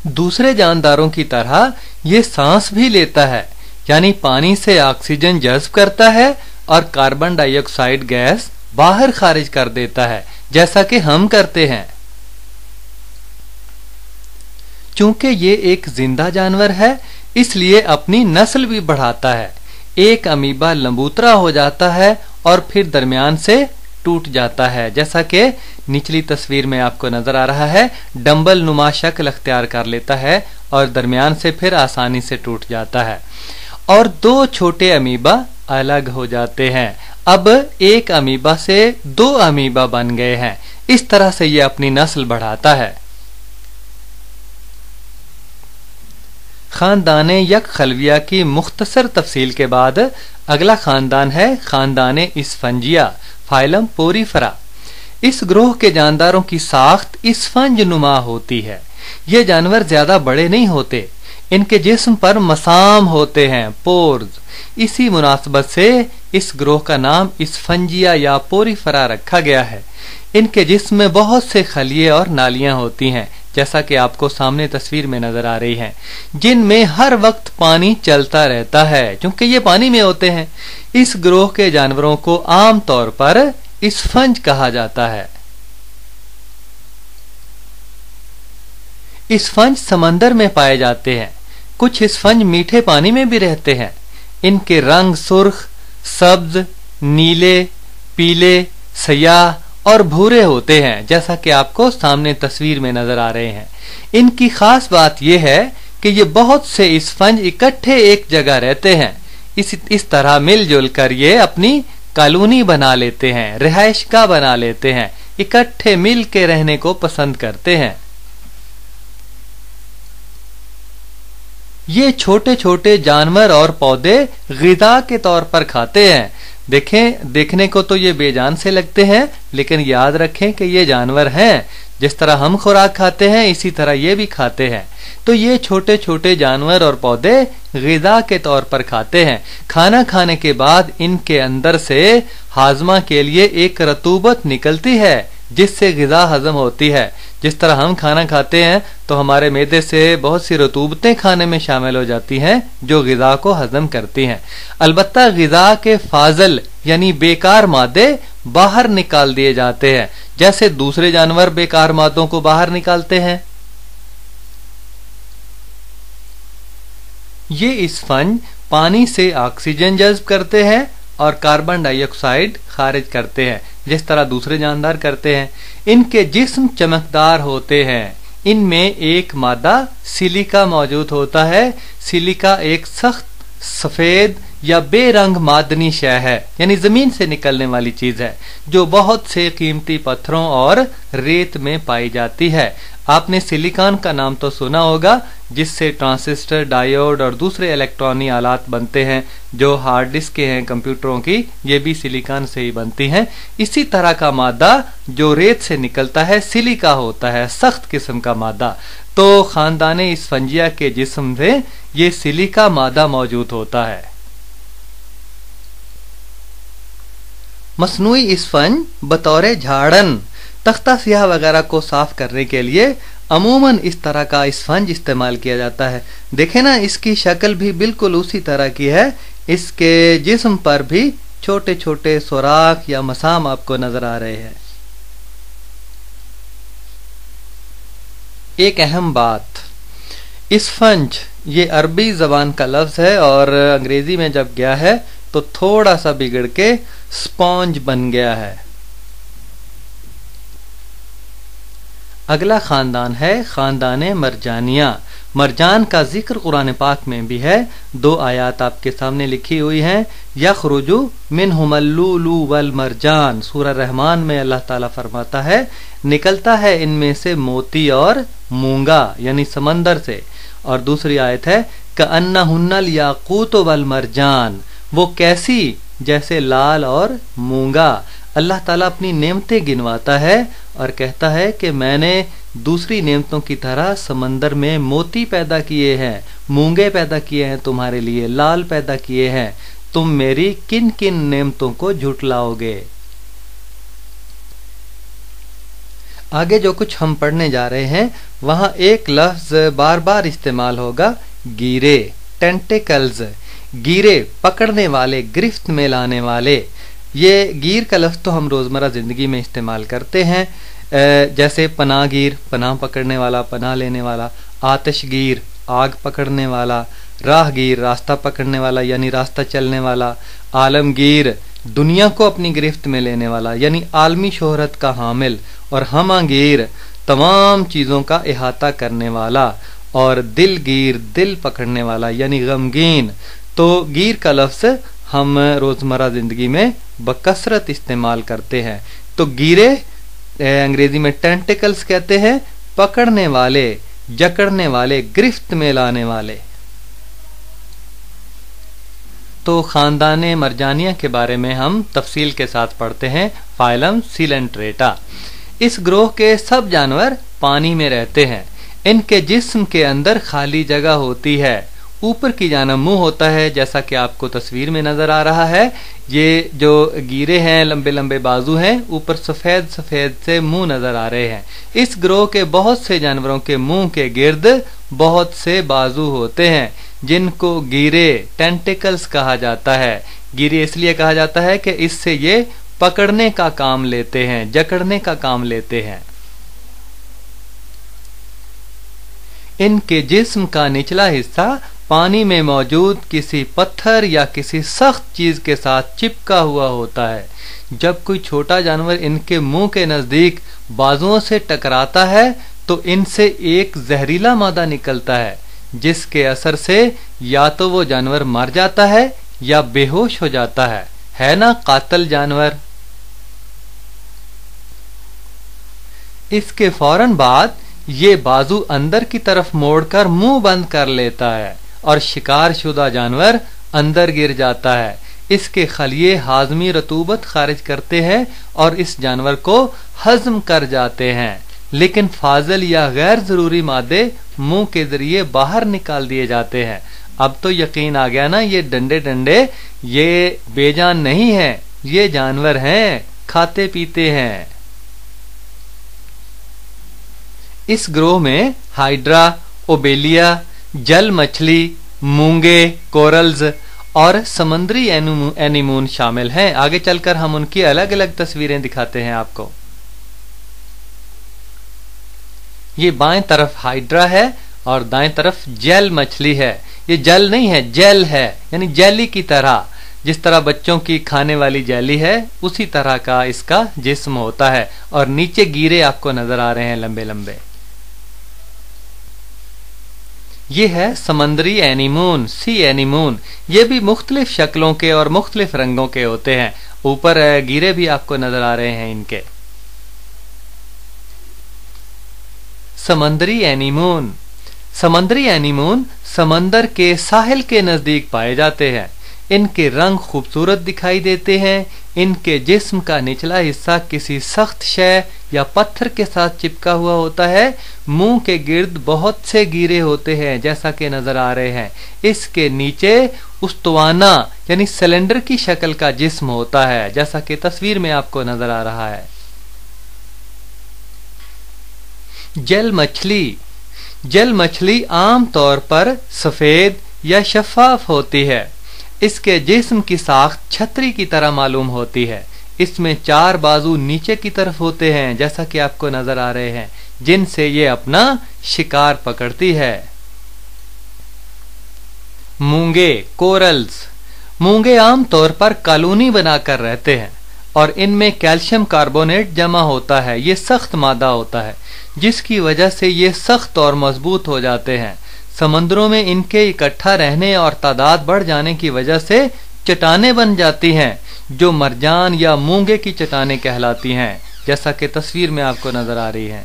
दूसरे जानदारों की तरह ये सांस भी लेता है, यानी पानी से ऑक्सीजन जज्ब करता है और कार्बन डाइऑक्साइड गैस बाहर खारिज कर देता है, जैसा कि हम करते हैं। चूंकि ये एक जिंदा जानवर है, इसलिए अपनी नस्ल भी बढ़ाता है। एक अमीबा लंबूतरा हो जाता है और फिर दरमियान से टूट जाता है, जैसा कि निचली तस्वीर में आपको नजर आ रहा है। डंबल नुमा शक्ल अख्तियार कर लेता है और दरमियान से फिर आसानी से टूट जाता है और दो छोटे अमीबा अलग हो जाते हैं। अब एक अमीबा से दो अमीबा बन गए हैं। इस तरह से ये अपनी नस्ल बढ़ाता है। खानदाने यक खलविया की मुख्तसर तफसील के बाद अगला खानदान है खानदाने इस्फंजिया, फाइलम पोरीफरा। इस ग्रोह के जानदारों की साख्त इस्फंज नुमा होती है। ये जानवर ज्यादा बड़े नहीं होते। इनके जिस्म पर मसाम होते हैं, पोर्स। इसी मुनासबत से इस ग्रोह का नाम इस्फंजिया या पोरीफरा रखा गया है। इनके जिस्म में बहुत से खलिए और नालियां होती हैं, जैसा कि आपको सामने तस्वीर में नजर आ रही हैं, जिनमें हर वक्त पानी चलता रहता है, क्योंकि ये पानी में होते हैं। इस ग्रोह के जानवरों को आम तौर पर इस्फंज कहा जाता है। इस्फंज समंदर में पाए जाते हैं। कुछ इस्फंज मीठे पानी में भी रहते हैं। इनके रंग सुर्ख, सब्ज, नीले, पीले, स्याह और भूरे होते हैं, जैसा कि आपको सामने तस्वीर में नजर आ रहे हैं। इनकी खास बात यह है कि ये बहुत से इस्फंज इकट्ठे एक जगह रहते हैं। इस तरह मिलजुल कर ये अपनी कॉलोनी बना लेते हैं, रिहाइशगाह बना लेते हैं, इकट्ठे मिल के रहने को पसंद करते हैं। ये छोटे छोटे जानवर और पौधे ग़िज़ा के तौर पर खाते हैं। देखने को तो ये बेजान से लगते हैं, लेकिन याद रखें कि ये जानवर हैं। जिस तरह हम खुराक खाते हैं, इसी तरह ये भी खाते हैं। तो ये छोटे छोटे जानवर और पौधे ग़िज़ा के तौर पर खाते हैं। खाना खाने के बाद इनके अंदर से हाजमा के लिए एक रतूबत निकलती है, जिससे ग़िज़ा हजम होती है। जिस तरह हम खाना खाते हैं तो हमारे मैदे से बहुत सी रतूबतें खाने में शामिल हो जाती हैं, जो ग़िज़ा को हजम करती हैं। अलबत्ता ग़िज़ा के फाजल यानी बेकार मादे बाहर निकाल दिए जाते हैं, जैसे दूसरे जानवर बेकार मादों को बाहर निकालते हैं। ये इस्फंज पानी से ऑक्सीजन जज्ब करते हैं और कार्बन डाइऑक्साइड खारिज करते हैं, जिस तरह दूसरे जानदार करते हैं। इनके जिस्म चमकदार होते हैं। इनमें एक मादा सिलिका मौजूद होता है। सिलिका एक सख्त सफेद या बेरंग मादनी शय है, यानी जमीन से निकलने वाली चीज है, जो बहुत से कीमती पत्थरों और रेत में पाई जाती है। आपने सिलिकॉन का नाम तो सुना होगा, जिससे ट्रांजिस्टर, डायोड और दूसरे इलेक्ट्रॉनिक आलात बनते हैं। जो हार्ड डिस्क के हैं कंप्यूटरों की, ये भी सिलिकॉन से ही बनती हैं। इसी तरह का मादा जो रेत से निकलता है सिलिका होता है, सख्त किस्म का मादा। तो खानदाने इस्फंजिया के जिस्म में ये सिलिका मादा मौजूद होता है। मसनूई इस्फंज बतौर झाड़न, तख्ता स्याह वगैरह को साफ करने के लिए अमूमन इस तरह का इस्फंज इस्तेमाल किया जाता है। देखें ना, इसकी शक्ल भी बिल्कुल उसी तरह की है। इसके जिस्म पर भी छोटे छोटे सुराख या मसाम आपको नजर आ रहे हैं। एक अहम बात, इस्फंज ये अरबी जबान का लफ्ज है और अंग्रेजी में जब गया है तो थोड़ा सा बिगड़ के स्पॉन्ज बन गया है। अगला खानदान है खानदाने मरजानिया। मरजान का जिक्र कुरान पाक में भी है। 2 आयात आपके सामने लिखी हुई हैं। यखरुजु मिनहुमुल लुलु वल मरजान, सूरह रहमान में अल्लाह ताला फरमाता है, निकलता है इनमें से मोती और मूंगा, यानी समंदर से। और दूसरी आयत है कअन्नहुन्नल याकूत वल मरजान, वो कैसी, जैसे लाल और मूंगा। अल्लाह ताला अपनी नेमतें गिनवाता है और कहता है कि मैंने दूसरी नेमतों की तरह समंदर में मोती पैदा किए हैं, मूंगे पैदा किए हैं तुम्हारे लिए, लाल पैदा किए हैं। तुम मेरी किन किन नेमतों को झुटलाओगे। आगे जो कुछ हम पढ़ने जा रहे हैं वहां एक लफ्ज बार बार इस्तेमाल होगा, गिरे, टेंटिकल्स। गिरे पकड़ने वाले, गिरफ्त में लाने वाले। ये गिर का लफ्ज तो हम रोजमर्रा जिंदगी में इस्तेमाल करते हैं, जैसे पनाहगीर, पनाह पकड़ने वाला, पनाह लेने वाला। आतिशगीर, आग पकड़ने वाला। राहगीर, रास्ता पकड़ने वाला यानी रास्ता चलने वाला। आलमगीर, दुनिया को अपनी गिरफ्त में लेने वाला यानी आलमी शोहरत का हामिल। और हमागीर, तमाम चीजों का इहाता करने वाला। और दिलगीर, दिल पकड़ने वाला यानी गमगीन। तो गिर का लफ्ज हम रोजमर्रा जिंदगी में बकसरत इस्तेमाल करते हैं। तो गिरे अंग्रेजी में टेंटिकल्स कहते हैं, पकड़ने वाले, जकड़ने वाले, गिरफ्त में लाने वाले। तो खानदाने मरजानिया के बारे में हम तफसील के साथ पढ़ते हैं। Phylum Coelenterata. इस ग्रोह के सब जानवर पानी में रहते हैं। इनके जिस्म के अंदर खाली जगह होती है। ऊपर की जानिब मुंह होता है, जैसा कि आपको तस्वीर में नजर आ रहा है। ये जो गिरे हैं, लंबे लंबे बाजू हैं, ऊपर सफेद सफेद से मुंह नजर आ रहे हैं। इस ग्रोह के बहुत से जानवरों के मुंह के गिर्द बहुत से बाजू होते हैं, जिनको गिरे, टेंटिकल्स कहा जाता है। गिरे इसलिए कहा जाता है कि इससे ये पकड़ने का काम लेते हैं, जकड़ने का काम लेते हैं। इनके जिस्म का निचला हिस्सा पानी में मौजूद किसी पत्थर या किसी सख्त चीज के साथ चिपका हुआ होता है। जब कोई छोटा जानवर इनके मुंह के नजदीक बाजुओं से टकराता है तो इनसे एक जहरीला मादा निकलता है, जिसके असर से या तो वो जानवर मर जाता है या बेहोश हो जाता है ना कातिल जानवर। इसके फौरन बाद ये बाजू अंदर की तरफ मोड़कर मुंह बंद कर लेता है और शिकार शुदा जानवर अंदर गिर जाता है। इसके खलिए हाजमी रतूबत खारिज करते हैं और इस जानवर को हजम कर जाते हैं, लेकिन फाजिल या गैर जरूरी मादे मुंह के जरिए बाहर निकाल दिए जाते हैं। अब तो यकीन आ गया ना, ये डंडे डंडे ये बेजान नहीं है, ये जानवर हैं, खाते पीते हैं। इस ग्रोह में हाइड्रा, ओबेलिया, जल मछली, मूंगे, कोरल्स और समंदरी एनीमून शामिल हैं। आगे चलकर हम उनकी अलग अलग तस्वीरें दिखाते हैं आपको। ये बाएं तरफ हाइड्रा है और दाएं तरफ जेल मछली है। ये जल नहीं है, जेल है, यानी जेली की तरह। जिस तरह बच्चों की खाने वाली जेली है, उसी तरह का इसका जिस्म होता है। और नीचे गिरे आपको नजर आ रहे हैं लंबे लंबे। ये है समंदरी एनीमून, सी एनीमून। ये भी मुख्तलिफ शक्लों के और मुख्तलिफ रंगों के होते हैं। ऊपर गिरे भी आपको नजर आ रहे हैं इनके। समंदरी एनीमून। समंदरी एनीमून समंदर के साहिल के नजदीक पाए जाते हैं। इनके रंग खूबसूरत दिखाई देते हैं। इनके जिस्म का निचला हिस्सा किसी सख्त शय या पत्थर के साथ चिपका हुआ होता है। मुंह के गिर्द बहुत से गिरे होते हैं, जैसा कि नजर आ रहे हैं। इसके नीचे उस्तवाना यानी सिलेंडर की शक्ल का जिस्म होता है, जैसा कि तस्वीर में आपको नजर आ रहा है। जल मछली। जल मछली आम तौर पर सफेद या शफाफ होती है। इसके जिस्म की साख्त छतरी की तरह मालूम होती है। इसमें 4 बाजू नीचे की तरफ होते हैं, जैसा कि आपको नजर आ रहे हैं, जिनसे ये अपना शिकार पकड़ती है। मूंगे, कोरल्स। मूंगे आम तौर पर कॉलोनी बनाकर रहते हैं और इनमें कैल्शियम कार्बोनेट जमा होता है। ये सख्त मादा होता है, जिसकी वजह से ये सख्त और मजबूत हो जाते हैं। समंदरों में इनके इकट्ठा रहने और तादाद बढ़ जाने की वजह से चट्टानें बन जाती हैं, जो मरजान या मूंगे की चट्टानें कहलाती हैं, जैसा कि तस्वीर में आपको नजर आ रही है।